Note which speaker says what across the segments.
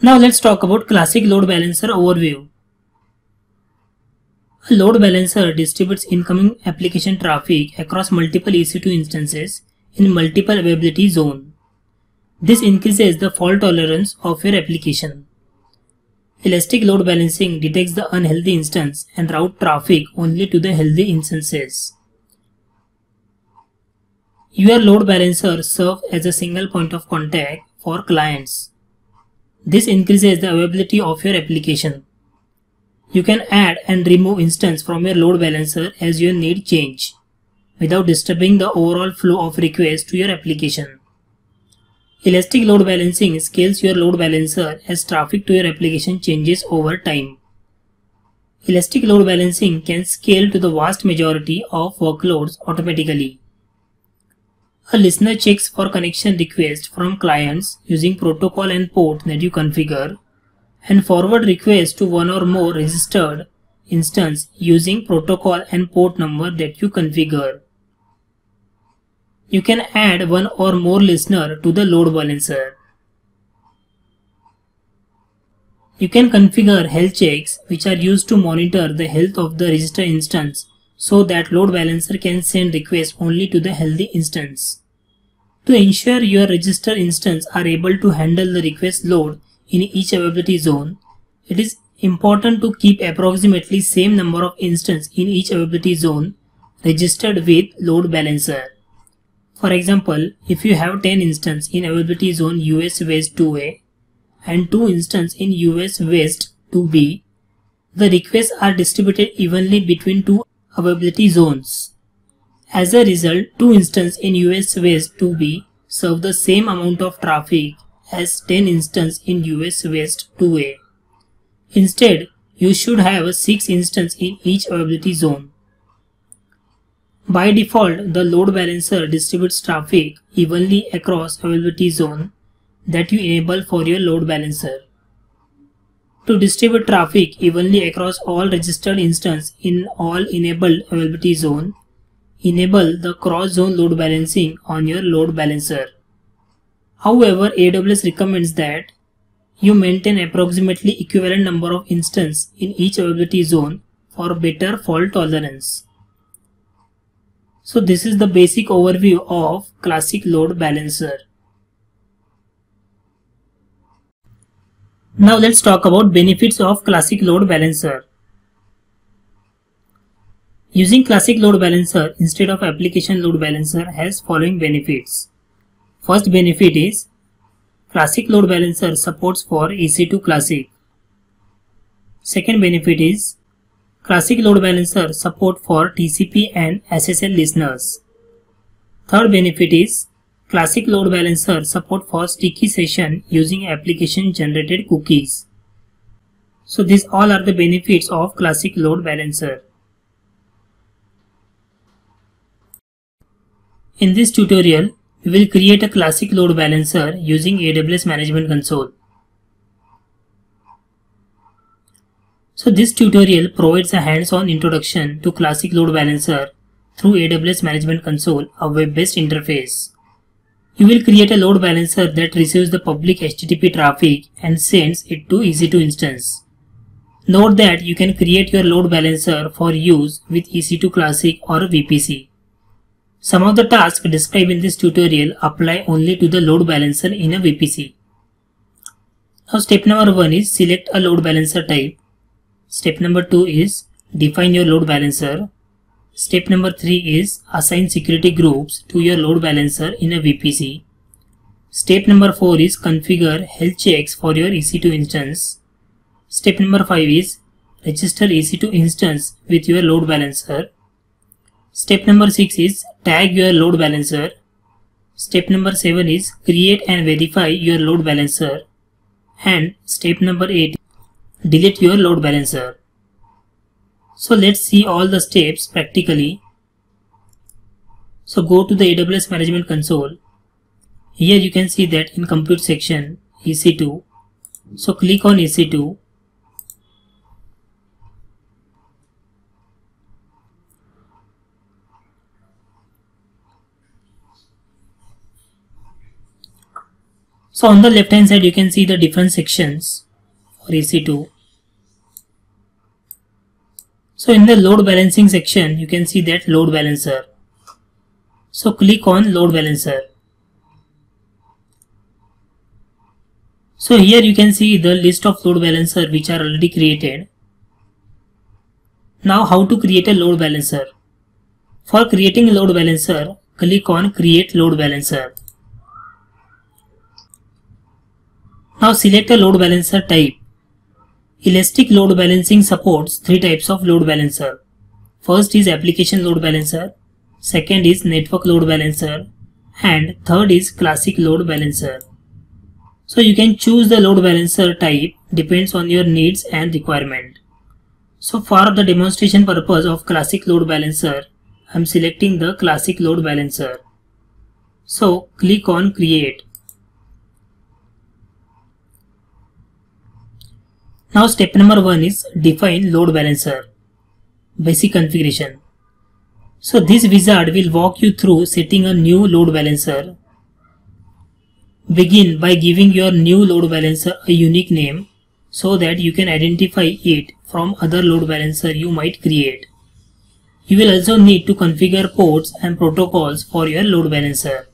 Speaker 1: Now let's talk about classic load balancer overview. A load balancer distributes incoming application traffic across multiple EC2 instances in multiple availability zones. This increases the fault tolerance of your application. Elastic load balancing detects the unhealthy instance and routes traffic only to the healthy instances. Your load balancer serves as a single point of contact for clients. This increases the availability of your application. You can add and remove instances from your load balancer as your need change, without disturbing the overall flow of requests to your application. Elastic load balancing scales your load balancer as traffic to your application changes over time. Elastic load balancing can scale to the vast majority of workloads automatically. A listener checks for connection requests from clients using protocol and port that you configure, and forward requests to one or more registered instance using protocol and port number that you configure. You can add one or more listener to the load balancer. You can configure health checks which are used to monitor the health of the registered instance so that load balancer can send requests only to the healthy instance. To ensure your registered instance are able to handle the request load in each availability zone, it is important to keep approximately same number of instances in each availability zone registered with load balancer. For example, if you have 10 instances in availability zone US West 2A and 2 instances in US West 2B, the requests are distributed evenly between two availability zones. As a result, 2 instances in US West 2B serve the same amount of traffic as 10 instances in US West 2A. Instead, you should have 6 instances in each availability zone. By default, the load balancer distributes traffic evenly across availability zone that you enable for your load balancer. To distribute traffic evenly across all registered instances in all enabled availability zone, enable the cross-zone load balancing on your load balancer. However, AWS recommends that you maintain approximately equivalent number of instances in each availability zone for better fault tolerance. So this is the basic overview of classic load balancer. Now let's talk about benefits of classic load balancer. Using classic load balancer instead of application load balancer has following benefits. First benefit is classic load balancer supports for EC2 classic. Second benefit is classic load balancer support for TCP and SSL listeners. Third benefit is classic load balancer support for sticky session using application generated cookies. So these all are the benefits of classic load balancer. In this tutorial, we will create a classic load balancer using AWS Management Console. So this tutorial provides a hands-on introduction to classic load balancer through AWS Management Console, a web-based interface. You will create a load balancer that receives the public HTTP traffic and sends it to EC2 instance. Note that you can create your load balancer for use with EC2 Classic or VPC. Some of the tasks described in this tutorial apply only to the load balancer in a VPC. Now step number 1 is select a load balancer type. Step number 2 is define your load balancer. Step number 3 is assign security groups to your load balancer in a VPC. Step number 4 is configure health checks for your EC2 instance. Step number 5 is register EC2 instance with your load balancer. Step number 6 is tag your load balancer. Step number 7 is create and verify your load balancer. And step number 8, delete your load balancer. So let's see all the steps practically. So go to the AWS Management Console. Here you can see that in compute section EC2. So click on EC2. So on the left hand side you can see the different sections for EC2. So in the load balancing section you can see that load balancer. So click on load balancer. So here you can see the list of load balancer which are already created. Now how to create a load balancer? For creating a load balancer, click on create load balancer. Now select a load balancer type. Elastic load balancing supports 3 types of load balancer. First is application load balancer, second is network load balancer, and third is classic load balancer. So you can choose the load balancer type depends on your needs and requirement. So for the demonstration purpose of classic load balancer, I am selecting the classic load balancer. So click on create. Now step number 1 is define load balancer. Basic configuration. So this wizard will walk you through setting a new load balancer. Begin by giving your new load balancer a unique name so that you can identify it from other load balancer you might create. You will also need to configure ports and protocols for your load balancer.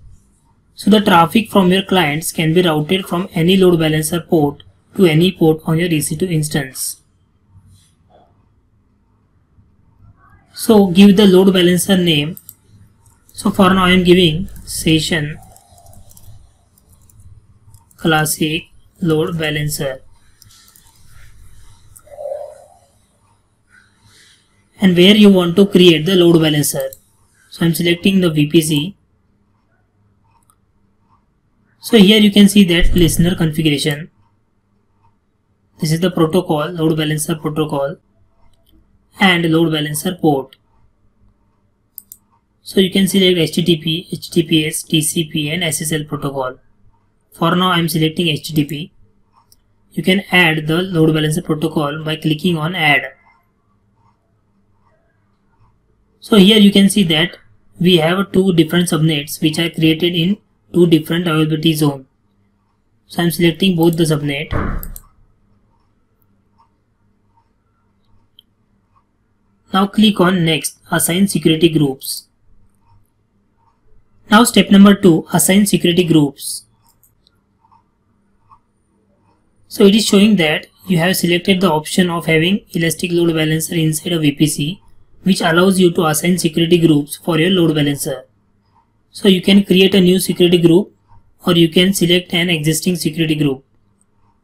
Speaker 1: So the traffic from your clients can be routed from any load balancer port to any port on your EC2 instance. So give the load balancer name. So for now I am giving session classic load balancer. And where you want to create the load balancer. So I am selecting the VPC. So here you can see that listener configuration. This is the protocol, load balancer protocol and load balancer port. So you can select HTTP, HTTPS, TCP and SSL protocol. For now I am selecting HTTP. You can add the load balancer protocol by clicking on add. So here you can see that we have 2 different subnets which are created in 2 different availability zones. So I am selecting both the subnet. Now click on next, assign security groups. Now step number 2, assign security groups. So it is showing that you have selected the option of having elastic load balancer inside a VPC, which allows you to assign security groups for your load balancer. So you can create a new security group or you can select an existing security group.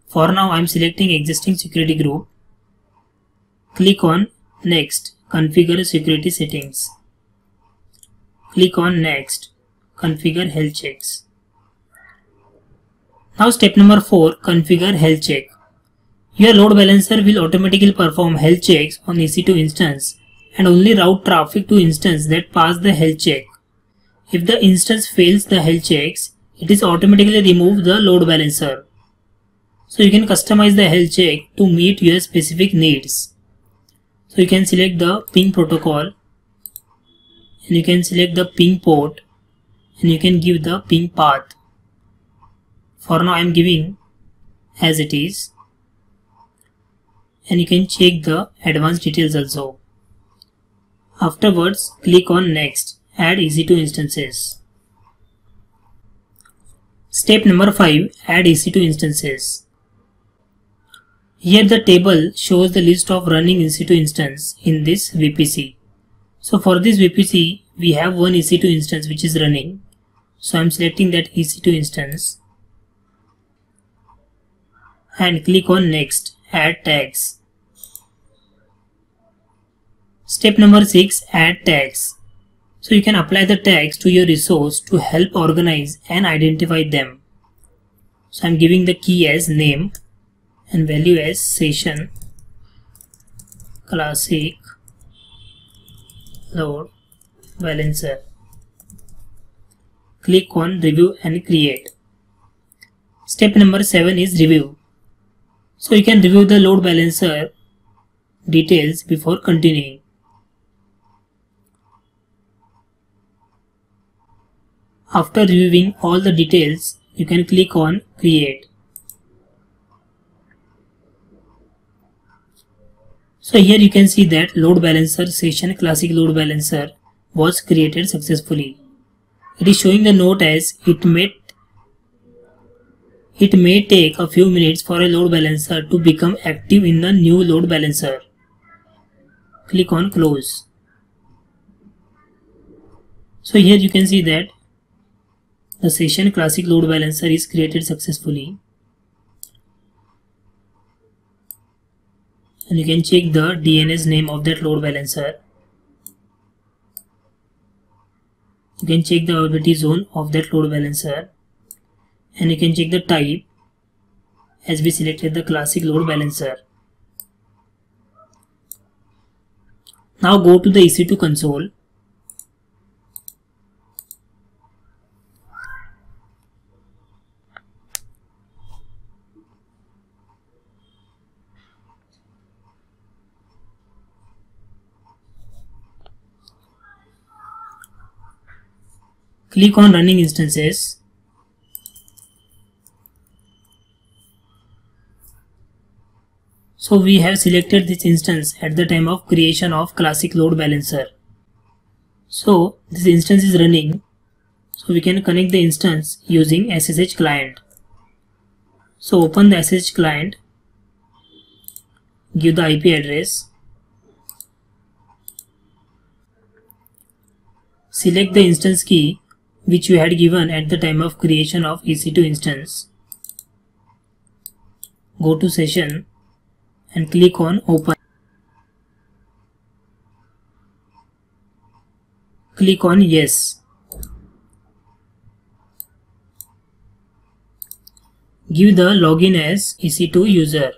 Speaker 1: For now I am selecting existing security group. Click on next, configure security settings. Click on next, configure health checks. Now step number 4, configure health check. Your load balancer will automatically perform health checks on EC2 instance and only route traffic to instance that pass the health check. If the instance fails the health checks, it is automatically remove the load balancer. So you can customize the health check to meet your specific needs. So you can select the ping protocol and you can select the ping port and you can give the ping path. For now I am giving as it is and you can check the advanced details also. Afterwards click on next, add EC2 instances. Step number 5, add EC2 instances. Here the table shows the list of running EC2 instance in this VPC. So for this VPC we have one EC2 instance which is running. So I am selecting that EC2 instance and click on next, add tags. Step number 6, add tags. So you can apply the tags to your resource to help organize and identify them. So I am giving the key as name and value as session classic load balancer. Click on review and create. Step number 7 is review. So you can review the load balancer details before continuing. After reviewing all the details, you can click on create. So here you can see that load balancer session classic load balancer was created successfully. It is showing the note as it may take a few minutes for a load balancer to become active in the new load balancer. Click on close. So here you can see that the session classic load balancer is created successfully. And you can check the DNS name of that load balancer. You can check the availability zone of that load balancer. And you can check the type as we selected the classic load balancer. Now go to the EC2 console. Click on running instances. So we have selected this instance at the time of creation of classic load balancer. So this instance is running. So we can connect the instance using SSH client. So open the SSH client. Give the IP address. Select the instance key which you had given at the time of creation of EC2 instance. Go to session and click on open. Click on yes. Give the login as EC2 user.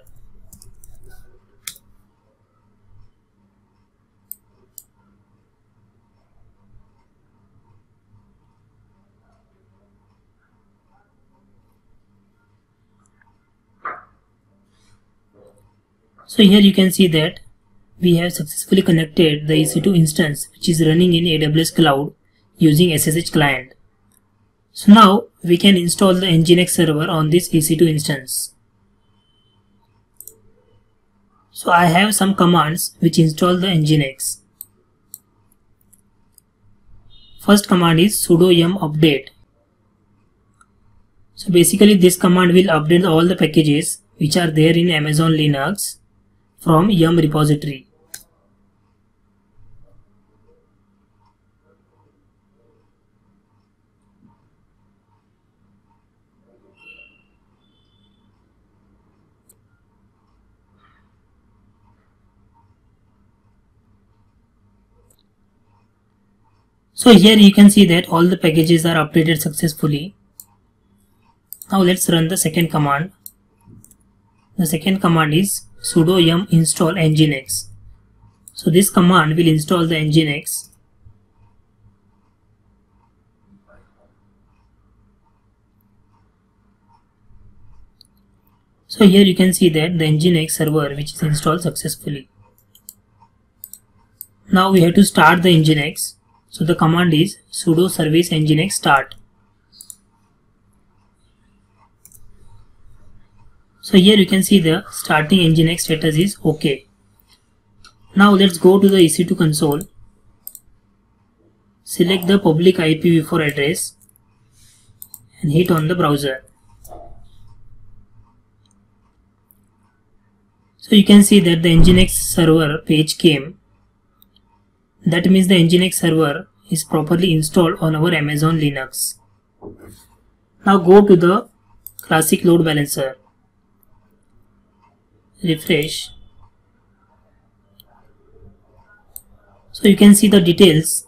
Speaker 1: So here you can see that we have successfully connected the EC2 instance which is running in AWS Cloud using SSH client. So now we can install the Nginx server on this EC2 instance. So I have some commands which install the Nginx. First command is sudo yum update. So basically this command will update all the packages which are there in Amazon Linux from yum repository. So here you can see that all the packages are updated successfully. Now let's run the second command. The second command is sudo yum install nginx. So this command will install the nginx. So here you can see that the nginx server which is installed successfully. Now we have to start the nginx. So the command is sudo service nginx start. So here you can see the starting nginx status is OK. Now let's go to the EC2 console. Select the public IPv4 address and hit on the browser. So you can see that the Nginx server page came. That means the Nginx server is properly installed on our Amazon Linux. Now go to the classic load balancer. Refresh. So you can see the details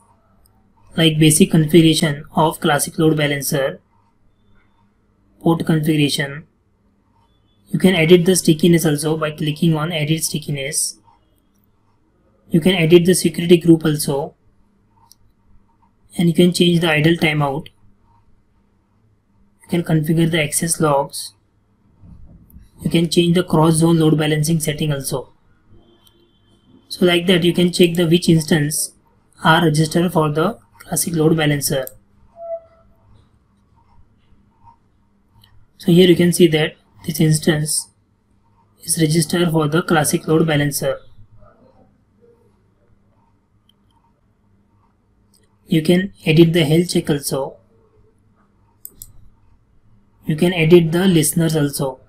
Speaker 1: like basic configuration of classic load balancer, port configuration. You can edit the stickiness also by clicking on edit stickiness. You can edit the security group also, and you can change the idle timeout. You can configure the access logs. You can change the cross-zone load balancing setting also. So like that you can check the which instance are registered for the classic load balancer. So here you can see that this instance is registered for the classic load balancer. You can edit the health check also. You can edit the listeners also.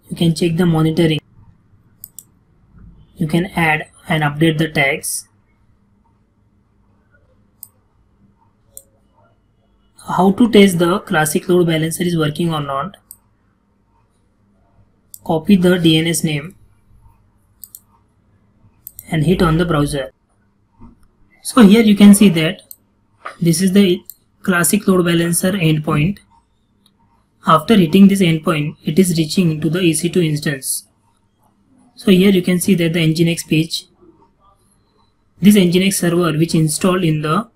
Speaker 1: You can check the monitoring. You can add and update the tags. How to test the classic load balancer is working or not? Copy the DNS name and hit on the browser. So here you can see that this is the classic load balancer endpoint. After hitting this endpoint, it is reaching to the EC2 instance. So here you can see that the Nginx page. This Nginx server which installed in the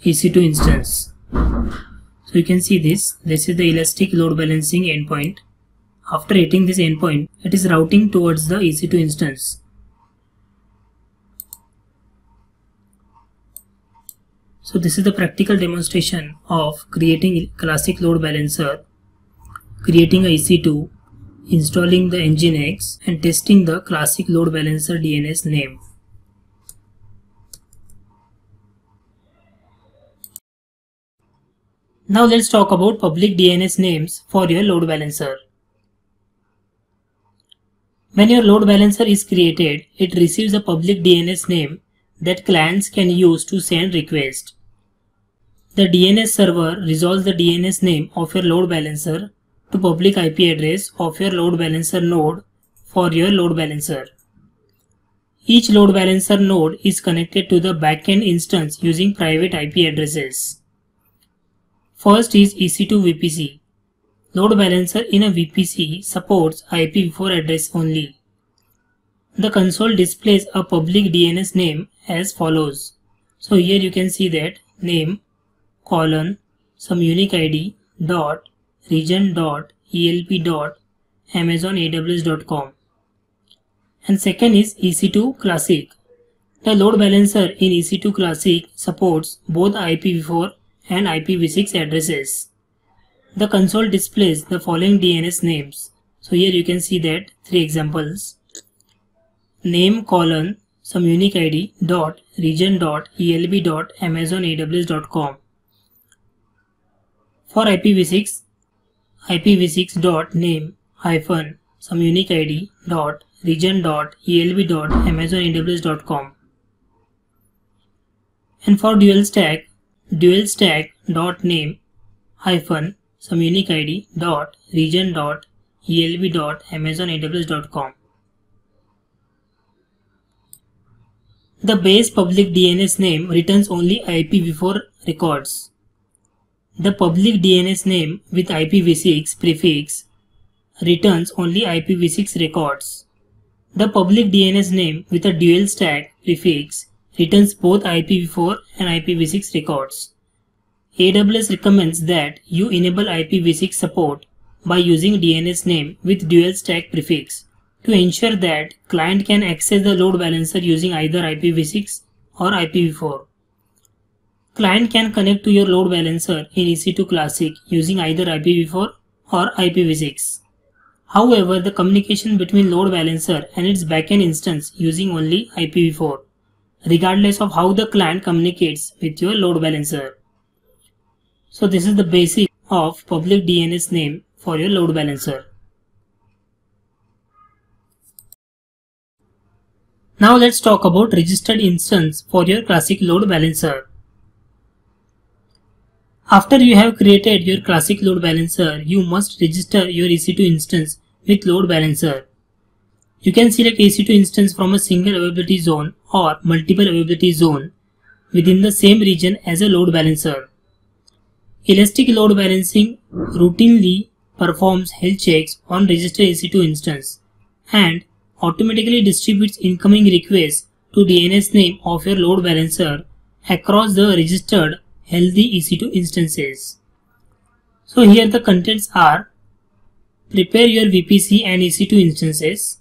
Speaker 1: EC2 instance. So you can see this is the Elastic load balancing endpoint. After hitting this endpoint, it is routing towards the EC2 instance. So this is the practical demonstration of creating classic load balancer, creating a EC2, installing the Nginx and testing the classic load balancer DNS name. Now let's talk about public DNS names for your load balancer. When your load balancer is created, it receives a public DNS name that clients can use to send requests. The DNS server resolves the DNS name of your load balancer to public IP address of your load balancer node for your load balancer. Each load balancer node is connected to the backend instance using private IP addresses. First is EC2 VPC. Load balancer in a VPC supports IPv4 address only. The console displays a public DNS name as follows. So here you can see that name colon some unique ID dot region dot elp dot amazonaws.com, and second is EC2 Classic. The load balancer in EC2 Classic supports both IPv4 and IPv6 addresses. The console displays the following DNS names. So here you can see that three examples. Name colon some unique ID dot region dot elb dot amazonaws.com. For IPv6, IPv6 dot name hyphen some unique ID dot region dot elb dot amazonaws.com. And for dual stack dot name hyphen some unique ID dot region dot elb dot amazonaws.com. The base public DNS name returns only IPv4 records. The public DNS name with IPv6 prefix returns only IPv6 records. The public DNS name with a dual stack prefix returns both IPv4 and IPv6 records. AWS recommends that you enable IPv6 support by using DNS name with dual stack prefix to ensure that client can access the load balancer using either IPv6 or IPv4. Client can connect to your load balancer in EC2 Classic using either IPv4 or IPv6. However, the communication between load balancer and its backend instance using only IPv4, regardless of how the client communicates with your load balancer. So this is the basic of public DNS name for your load balancer. Now let's talk about registered instance for your classic load balancer. After you have created your classic load balancer, you must register your EC2 instance with load balancer. You can select EC2 instance from a single availability zone or multiple availability zone within the same region as a load balancer. Elastic load balancing routinely performs health checks on registered EC2 instance and automatically distributes incoming requests to DNS name of your load balancer across the registered healthy EC2 instances. So here the contents are: prepare your VPC and EC2 instances,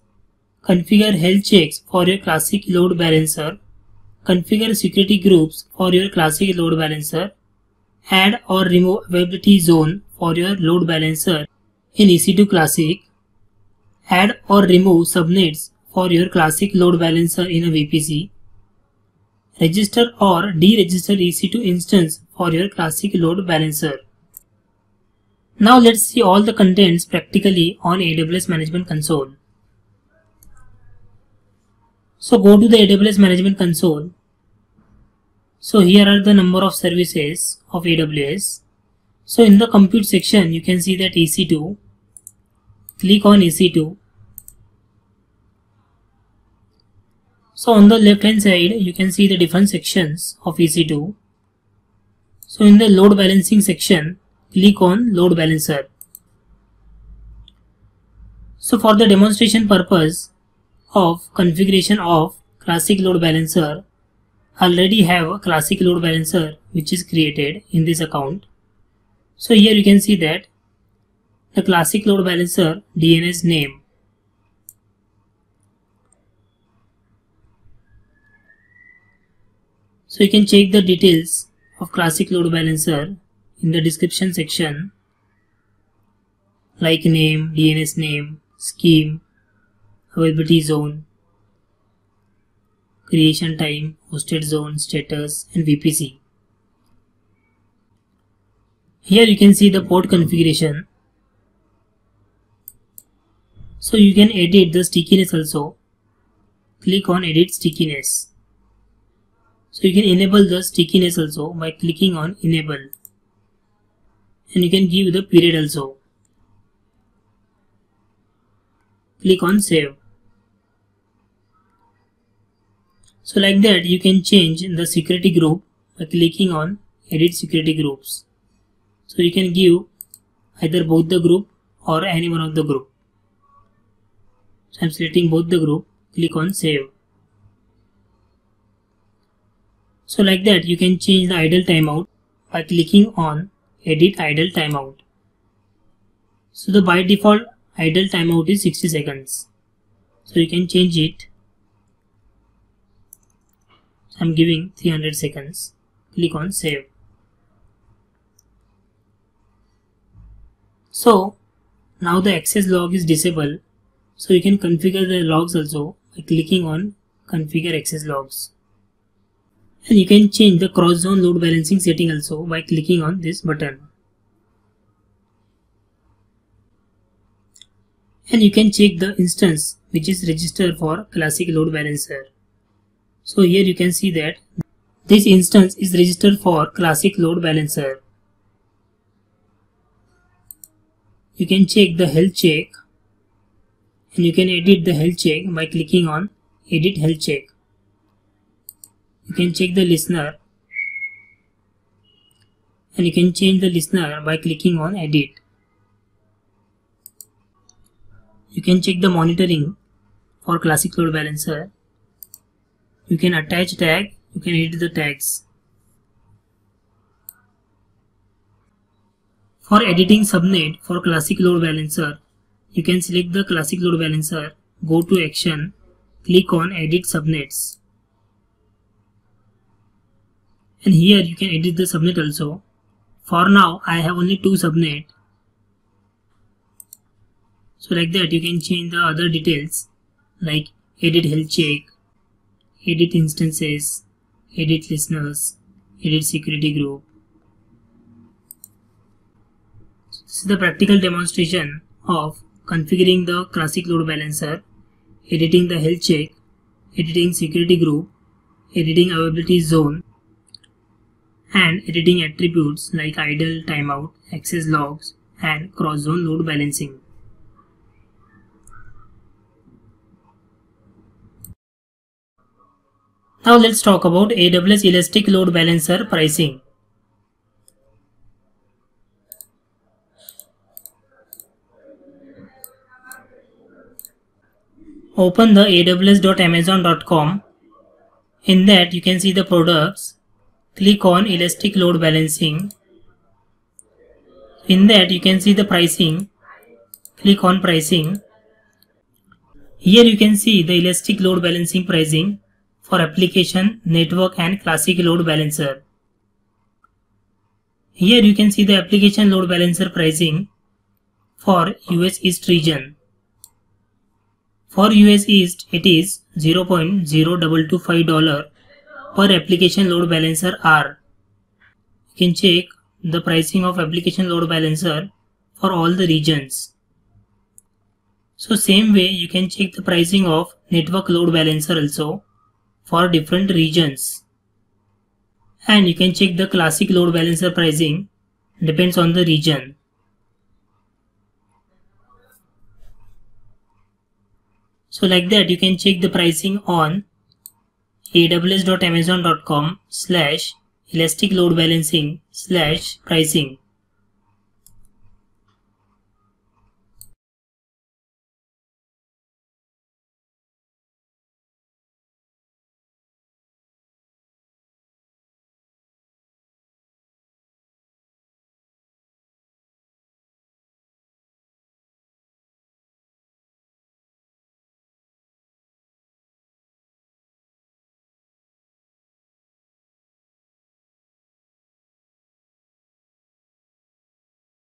Speaker 1: configure health checks for your classic load balancer, configure security groups for your classic load balancer, Add or remove availability zone for your load balancer in EC2 Classic. Add or remove subnets for your Classic load balancer in a VPC. Register or deregister EC2 instance for your Classic load balancer. Now let's see all the contents practically on AWS Management Console. So go to the AWS Management Console. So here are the number of services of AWS. So in the compute section you can see that EC2. Click on EC2. So on the left hand side you can see the different sections of EC2. So in the load balancing section, click on load balancer. So for the demonstration purpose of configuration of Classic load balancer, I already have a Classic load balancer which is created in this account. So here you can see that the Classic load balancer DNS name. So you can check the details of Classic load balancer in the description section, like name, DNS name, scheme, availability zone, creation time, hosted zone, status, and VPC. Here you can see the port configuration. So you can edit the stickiness also. Click on edit stickiness. So you can enable the stickiness also by clicking on enable. And you can give the period also. Click on save. So like that you can change the security group by clicking on edit security groups. So you can give either both the group or any one of the group. So I am selecting both the group. Click on save. So like that you can change the idle timeout by clicking on edit idle timeout. So the by default idle timeout is 60 seconds. So you can change it. I am giving 300 seconds. Click on save. So now the access log is disabled. So you can configure the logs also by clicking on configure access logs. And you can change the cross-zone load balancing setting also by clicking on this button. And you can check the instance which is registered for Classic load balancer. So here you can see that this instance is registered for Classic load balancer. You can check the health check and you can edit the health check by clicking on edit health check. You can check the listener and you can change the listener by clicking on edit. You can check the monitoring for Classic load balancer. You can attach tag, you can edit the tags. For editing subnet for Classic load balancer, you can select the Classic load balancer, go to action, click on edit subnets. And here you can edit the subnet also. For now I have only 2 subnet. So like that you can change the other details like edit health check, edit instances, edit listeners, edit security group. So this is the practical demonstration of configuring the Classic load balancer, editing the health check, editing security group, editing availability zone, and editing attributes like idle, timeout, access logs, and cross-zone load balancing. Now let's talk about AWS Elastic Load Balancer pricing. Open the aws.amazon.com. In that you can see the products. Click on Elastic Load Balancing. In that you can see the pricing. Click on pricing. Here you can see the Elastic Load Balancing pricing for application, network and Classic load balancer. Here you can see the application load balancer pricing for US East region. For US East, it is $0.0225 per application load balancer hour. You can check the pricing of application load balancer for all the regions. So same way you can check the pricing of network load balancer also for different regions. And you can check the classic load balancer pricing, depends on the region. So like that you can check the pricing on aws.amazon.com/elastic load balancing/pricing.